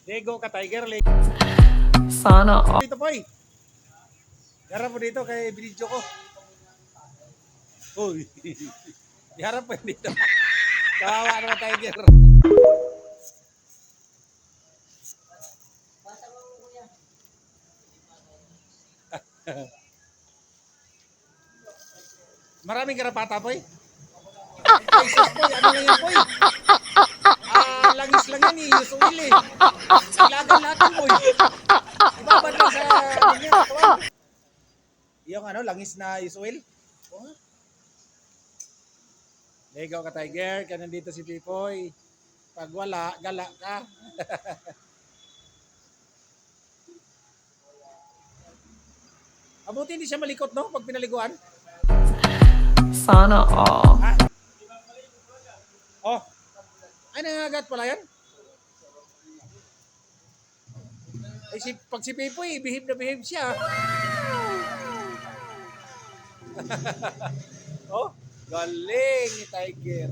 Lego ka, Tiger. Sana all. Dito, Poy. Harap mo dito kay video ko. Uy. Iharap mo dito. Kawawa naman, Tiger. Maraming karapata, Poy. Ay, sus, Poy. Ano lang yan, Poy? Langis lang yan, use oil eh. Ilagan natin, Poy. Ibabad lang sa ano niya, katawan. Yung ano, langis na use oil. Oh. Lego ka, Tiger. Ka nandito si Pipoy. Pag wala, gala ka. Abuti hindi siya malikot, no? Pag pinaliguan. Sana all. Ah. Oh. Ay, nangagat pala yan. Ay, pag si Pipoy, behave na behave siya. Oh, galing ni Tiger.